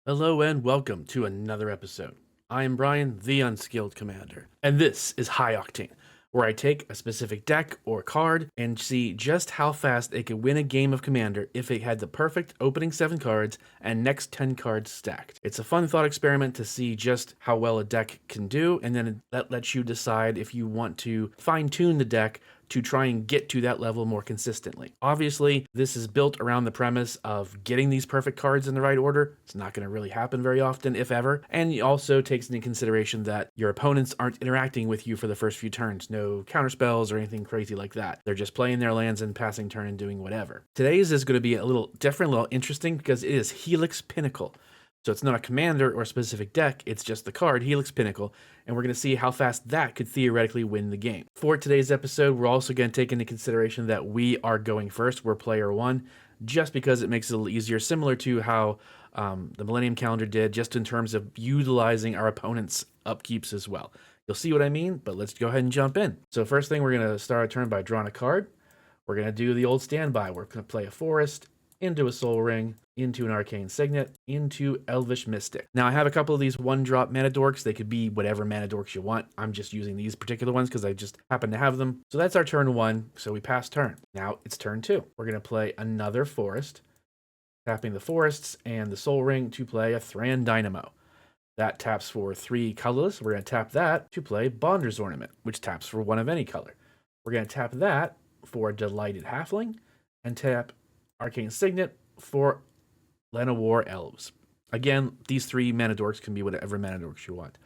Hello and welcome to another episode. I am Brian, the Unskilled Commander, and this is High Octane, where I take a specific deck or card and see just how fast it could win a game of Commander if it had the perfect opening 7 cards and next 10 cards stacked. It's a fun thought experiment to see just how well a deck can do, and then that lets you decide if you want to fine-tune the deck to try and get to that level more consistently. Obviously, this is built around the premise of getting these perfect cards in the right order. It's not going to really happen very often, if ever. And it also takes into consideration that your opponents aren't interacting with you for the first few turns. No counterspells or anything crazy like that. They're just playing their lands and passing turn and doing whatever. Today's is going to be a little different, a little interesting, because it is Helix Pinnacle. So it's not a commander or a specific deck, it's just the card, Helix Pinnacle, and we're going to see how fast that could theoretically win the game. For today's episode, we're also going to take into consideration that we are going first, we're player 1, just because it makes it a little easier, similar to how the Millennium Calendar did, just in terms of utilizing our opponent's upkeeps as well. You'll see what I mean, but let's go ahead and jump in. So first thing, we're going to start our turn by drawing a card. We're going to do the old standby. We're going to play a Forest, into a Soul Ring, into an Arcane Signet, into Elvish Mystic. Now, I have a couple of these one-drop mana dorks. They could be whatever mana dorks you want. I'm just using these particular ones because I just happen to have them. So that's our turn 1, so we pass turn. Now, it's turn 2. We're going to play another Forest, tapping the Forests and the Soul Ring to play a Thran Dynamo. That taps for 3 colorless. We're going to tap that to play Bonder's Ornament, which taps for 1 of any color. We're going to tap that for Delighted Halfling, and tap Arcane Signet for Llanowar Elves. Again, these 3 mana dorks can be whatever mana dorks you want.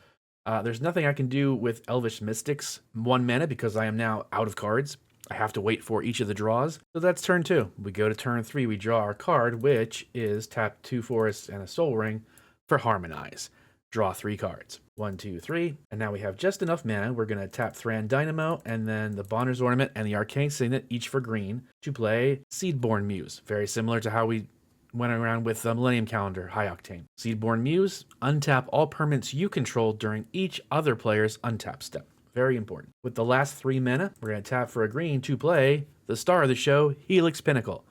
There's nothing I can do with Elvish Mystics 1 mana because I am now out of cards. I have to wait for each of the draws. So that's turn 2. We go to turn 3. We draw our card, which is tap 2 forests and a Soul Ring for Harmonize. Draw 3 cards. 1, 2, 3. And now we have just enough mana. We're going to tap Thran Dynamo and then the Bonder's Ornament and the Arcane Signet, each for green, to play Seedborn Muse. Very similar to how we went around with the Millennium Calendar, High Octane. Seedborn Muse, untap all permanents you control during each other player's untap step. Very important. With the last 3 mana, we're going to tap for a green to play the star of the show, Helix Pinnacle.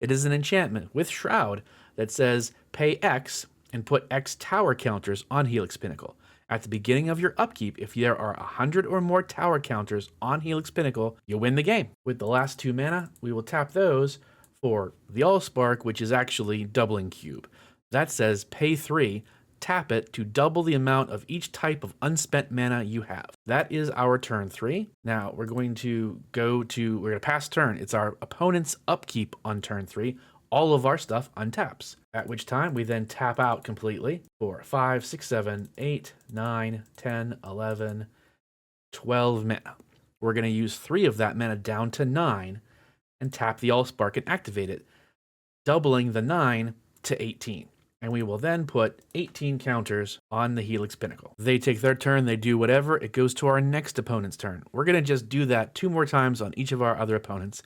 It is an enchantment with Shroud that says pay X and put X tower counters on Helix Pinnacle. At the beginning of your upkeep, if there are 100 or more tower counters on Helix Pinnacle, you'll win the game. With the last 2 mana, we will tap those for the Allspark, which is actually Doubling Cube. That says pay 3, tap it to double the amount of each type of unspent mana you have. That is our turn 3. Now we're going to pass turn. It's our opponent's upkeep on turn 3. All of our stuff untaps, at which time we then tap out completely for 5, 6, 7, 8, 9, 10, 11, 12 mana. We're going to use 3 of that mana down to 9 and tap the Allspark and activate it, doubling the 9 to 18. And we will then put 18 counters on the Helix Pinnacle. They take their turn, they do whatever, it goes to our next opponent's turn. We're going to just do that 2 more times on each of our other opponents,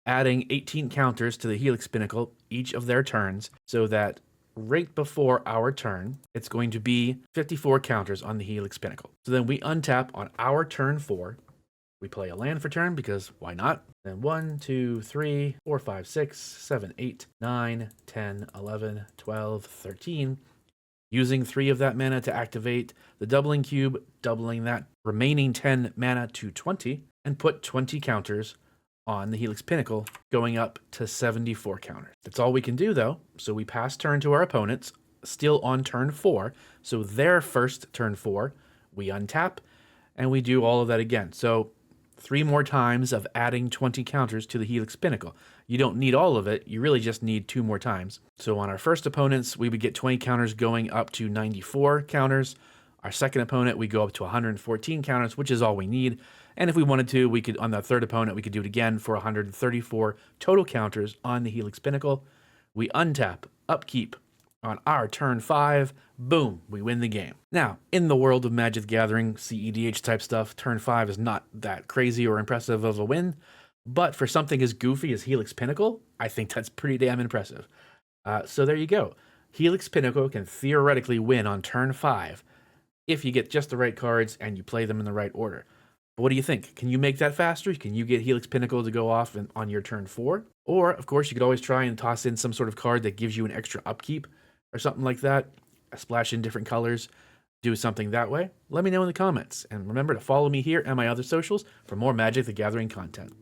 adding 18 counters to the Helix Pinnacle each of their turns, so that right before our turn, it's going to be 54 counters on the Helix Pinnacle. So then we untap on our turn 4. We play a land for turn because why not? Then 1, 2, 3, 4, 5, 6, 7, 8, 9, 10, 11, 12, 13. Using 3 of that mana to activate the Doubling Cube, doubling that remaining 10 mana to 20, and put 20 counters on the Helix Pinnacle, going up to 74 counters. That's all we can do though, so we pass turn to our opponents, still on turn 4, so their first turn 4, we untap, and we do all of that again. So 3 more times of adding 20 counters to the Helix Pinnacle. You don't need all of it, you really just need 2 more times. So on our first opponents, we would get 20 counters going up to 94 counters. Our second opponent, we go up to 114 counters, which is all we need. And if we wanted to, we could, on the third opponent, we could do it again for 134 total counters on the Helix Pinnacle. We untap, upkeep on our turn 5, boom, we win the game. Now, in the world of Magic the Gathering, CEDH type stuff, turn 5 is not that crazy or impressive of a win, but for something as goofy as Helix Pinnacle, I think that's pretty damn impressive. So there you go. Helix Pinnacle can theoretically win on turn 5 if you get just the right cards and you play them in the right order. But what do you think? Can you make that faster? Can you get Helix Pinnacle to go off on your turn 4? Or, of course, you could always try and toss in some sort of card that gives you an extra upkeep or something like that. splash in different colors, do something that way, let me know in the comments. And remember to follow me here and my other socials for more Magic the Gathering content.